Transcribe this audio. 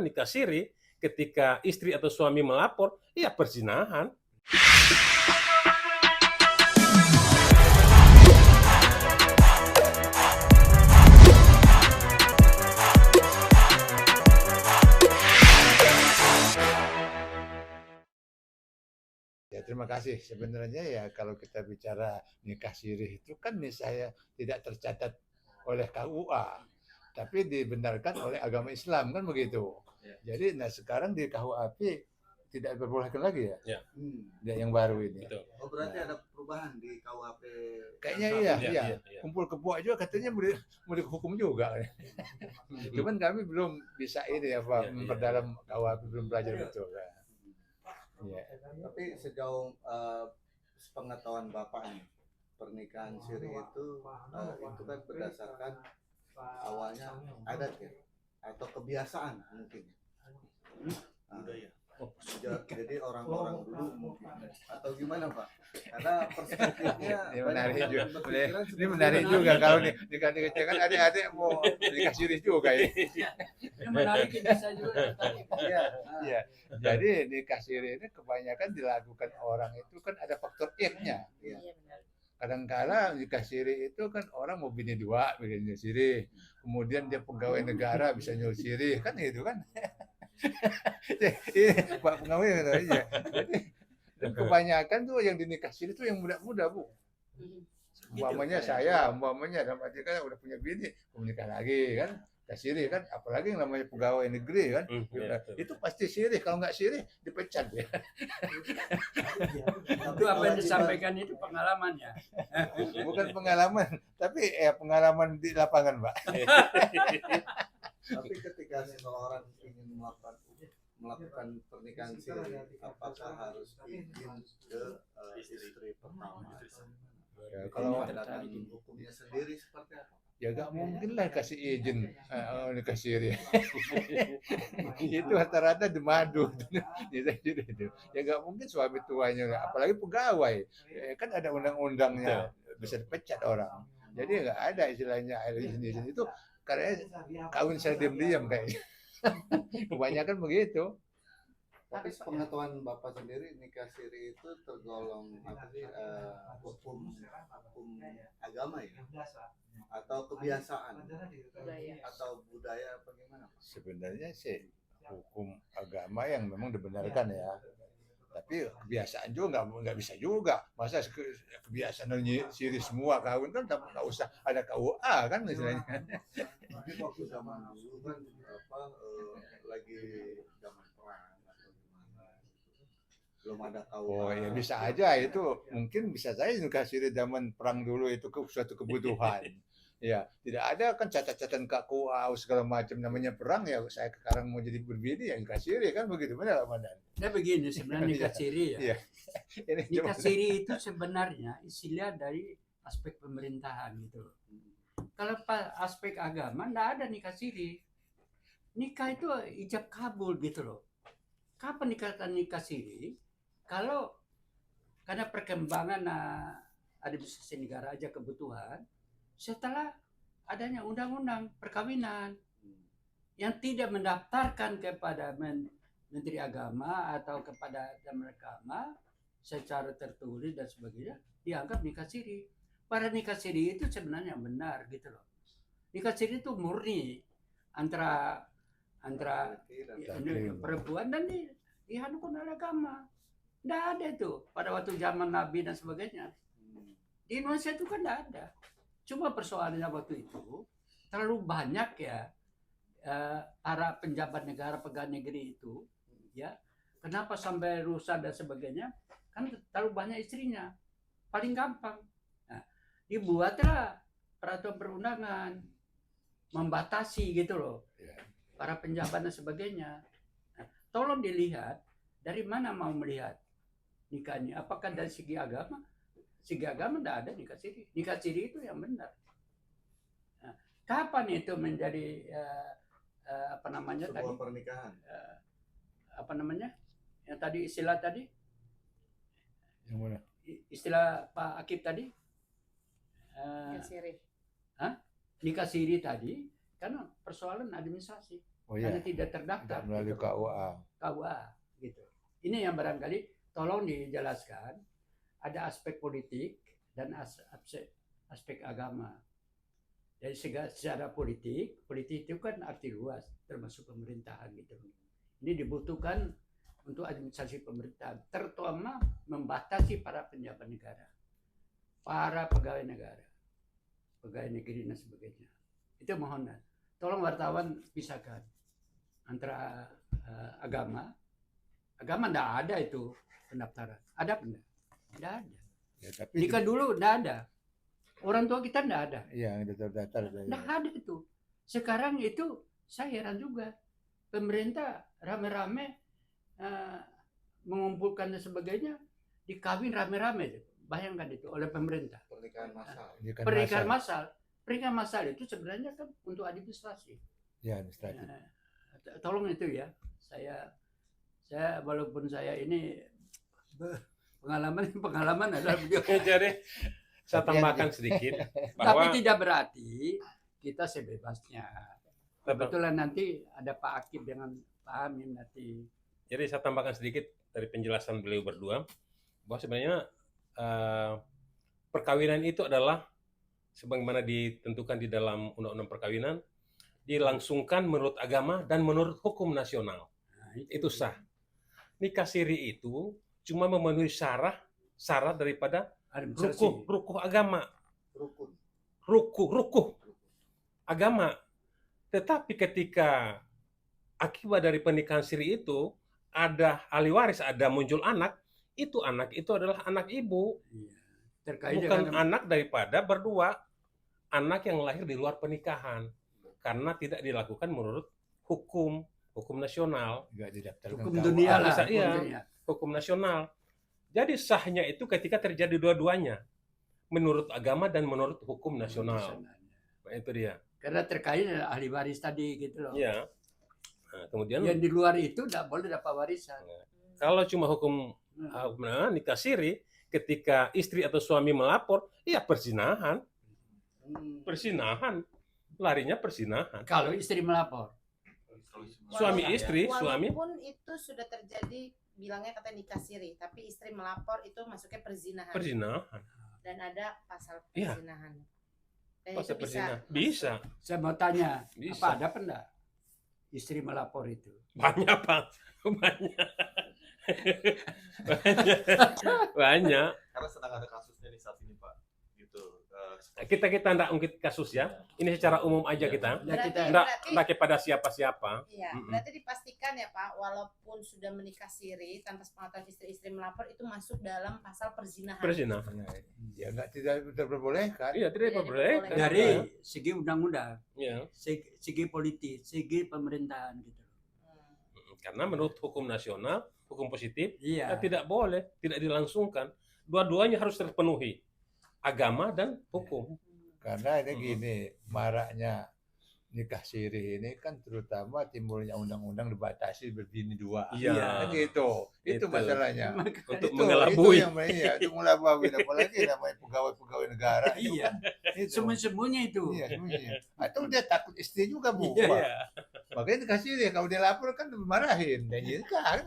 nikah siri ketika istri atau suami melapor, ya perzinahan. Ya, terima kasih. Sebenarnya ya kalau kita bicara nikah siri itu kan misalnya tidak tercatat oleh KUA, tapi dibenarkan oleh agama Islam kan begitu. Jadi sekarang di KUHP tidak diperbolehkan lagi ya. Ya, yang baru ini. Betul. Oh, berarti ada perubahan di KUHP. Kayaknya iya. Kumpul kebo juga katanya mau dihukum juga. Cuman kami belum bisa ini memperdalam KUHP, belum belajar betul. Ya. Tapi sejauh sepengetahuan Bapak nih, pernikahan siri itu kan berdasarkan awalnya adat ya, atau kebiasaan mungkin. Budaya. Jadi orang-orang dulu mungkin, atau gimana Pak? Karena perspektifnya ini menarik juga kalau nikah kan adik-adik mau nikah siri juga ya. Ini menarik bisa juga. Iya. Jadi nikah siri ini kebanyakan dilakukan orang itu kan ada faktor X-nya. Kadang-kala nikah siri itu kan orang mau bini dua, bini siri, kemudian dia pegawai negara bisa nyuruh siri, kan itu kan. Ini Pak pengawai gitu aja. Dan kebanyakan tuh yang dinikah siri itu yang muda-muda, Bu. Umpamanya dalam arti kan udah punya bini, mau nikah lagi kan. Siri kan, apalagi yang namanya pegawai negeri kan, itu pasti siri. Kalau nggak siri dipecat ya. Itu apa yang disampaikan itu pengalaman ya? Bukan pengalaman, tapi pengalaman di lapangan, Pak. Tapi ketika seseorang ingin melakukan pernikahan siri, apakah harus izin ke istri pertama? Ya, kalau hukumnya sendiri seperti apa? Ya gak mungkin lah kasih izin nikah siri. Itu rata-rata di madu. Ya gak mungkin suami tuanya, apalagi pegawai. Kan ada undang-undangnya, bisa dipecat orang. Jadi gak ada istilahnya izin itu karena kawin secara diam-diam kayaknya. Kebanyakan begitu. Tapi pengetahuan Bapak sendiri, nikah siri itu tergolong hukum agama ya? Atau kebiasaan atau budaya bagaimana? Sebenarnya sih hukum agama yang memang dibenarkan ya, tapi kebiasaan juga nggak bisa juga, masa kebiasaan siri semua kawin kan nggak usah ada KUA kan misalnya. Tapi waktu zaman dulu kan lagi zaman perang atau gimana, belum ada KUA. Oh ya bisa aja itu, mungkin bisa saya nikah siri zaman perang dulu itu suatu kebutuhan. Ya, tidak ada kan catatan KUA segala macam, namanya perang ya. Saya sekarang mau jadi berbini ya nikah siri kan begitu, benar Pak Mandan? Nah begini sebenarnya nikah siri ya. Nikah siri itu sebenarnya istilah dari aspek pemerintahan gitu. Kalau aspek agama enggak ada nikah siri. Nikah itu ijab kabul gitu loh. Kapan nikah siri? Kalau karena perkembangan administrasi negara aja kebutuhan, setelah adanya undang-undang perkawinan yang tidak mendaftarkan kepada Menteri Agama atau kepada Dewan Agama secara tertulis dan sebagainya, dianggap nikah siri. Pada nikah siri itu sebenarnya benar gitu loh. Nikah siri itu murni antara perempuan dan dihanukan oleh agama. Tidak ada itu pada waktu zaman Nabi dan sebagainya. Di Indonesia itu kan tidak ada. Cuma persoalannya waktu itu terlalu banyak ya para penjabat negara, pegawai negeri itu ya. Kenapa sampai rusak dan sebagainya? Kan terlalu banyak istrinya. Paling gampang. Nah, dibuatlah peraturan perundangan membatasi gitu loh. Para penjabat dan sebagainya. Nah, tolong dilihat dari mana mau melihat nikahnya. Apakah dari segi agama? Segi agama tidak ada nikah siri. Nikah siri itu yang benar. Nah, kapan itu menjadi sebuah pernikahan? Yang tadi istilah tadi? Yang mana? Istilah Pak Akib tadi? Nikah siri. Nikah siri tadi karena persoalan administrasi. Oh iya, karena tidak terdaftar tidak melalui gitu. KUA. KUA gitu. Ini yang barangkali tolong dijelaskan, ada aspek politik dan aspek agama. Jadi secara politik itu kan arti luas, termasuk pemerintahan gitu. Ini dibutuhkan untuk administrasi pemerintahan, terutama membatasi para pejabat negara, para pegawai negara, pegawai negeri dan sebagainya. Itu mohon, tolong wartawan pisahkan antara agama tidak ada itu pendaftaran. Ada enggak? Tidak ada. Ya, tapi Nikah dulu tidak ada. Orang tua kita tidak ada. yang terdaftar. Tidak ada itu. Sekarang itu saya heran juga. Pemerintah rame-rame mengumpulkan dan sebagainya, dikawin rame-rame. Bayangkan itu oleh pemerintah. Pernikahan massal. Pernikahan massal. Pernikahan massal itu sebenarnya kan untuk administrasi. Ya, administratif. Tolong itu ya. Saya walaupun saya ini pengalaman adalah beliau. Jadi saya tambahkan sedikit Tapi bahwa tidak berarti kita sebebasnya. Kebetulan nanti ada Pak Akib dengan Pak Amin nanti. Jadi saya tambahkan sedikit dari penjelasan beliau berdua bahwa sebenarnya perkawinan itu adalah sebagaimana ditentukan di dalam undang-undang perkawinan, dilangsungkan menurut agama dan menurut hukum nasional. Nah, Itu sah. Nikah siri itu cuma memenuhi syarat daripada administrasi. rukuh agama, Rukun. rukuh agama. Tetapi ketika akibat dari pernikahan siri itu ada ahli waris, ada muncul anak itu adalah anak ibu, Iya. Terkait bukan dengan anak daripada berdua anak yang lahir di luar pernikahan, karena tidak dilakukan menurut hukum nasional, Juga didaftarkan hukum KUA. dunia lah. Bisa, iya. hukum dunia. hukum nasional. Jadi sahnya itu ketika terjadi dua-duanya, menurut agama dan menurut hukum nasional. Nah, itu dia. Karena terkait dengan ahli waris tadi gitu loh. Iya. Nah, kemudian Yang di luar itu tidak boleh dapat warisan. kalau cuma hukum nikah siri, ketika istri atau suami melapor, ya persinahan, larinya persinahan. Kalau istri melapor. Suami istri, walaupun itu sudah terjadi, bilangnya katanya nikah siri, tapi istri melapor itu masuknya perzinahan. Persinahan. Dan ada pasal Iya. perzinahan. Dan Pasal itu persinahan. masuk. Bisa. Saya mau tanya, Bisa. apa ada apa enggak? Istri melapor itu. Banyak, Pak. Banyak. Banyak. Karena sedang ada kasusnya nih saat ini Pak, gitu. Kita enggak ungkit kasus ya. Ini secara umum aja kita. Ya, kita Enggak kepada siapa-siapa. Iya, berarti dipastikan ya Pak, walaupun sudah menikah siri tanpa sepengetahuan istri melihat itu masuk dalam pasal perzinahan. Persinahan. Ya tidak diperbolehkan. Iya, tidak Tidak diperbolehkan. dari segi undang-undang, Iya. segi politik, segi pemerintahan gitu. Karena menurut hukum nasional, hukum positif, Iya. tidak boleh, tidak dilangsungkan. Dua-duanya harus terpenuhi. Agama dan hukum. Karena ini gini, maraknya nikah siri ini kan terutama timbulnya undang-undang dibatasi berbini dua. Iya. Kan gitu. Itu Itu. masalahnya. Untuk Itu mengelabui. yang mainnya, itu mengelabui. Apalagi namanya pegawai-pegawai negara. Iya. Itu. Sembunyi-sembunyi itu. Iya, semuanya. Atau dia takut istri juga, Bu. Iya. Makanya dikasih dia, kalau dia lapor kan dimarahin. Dan jadi kan.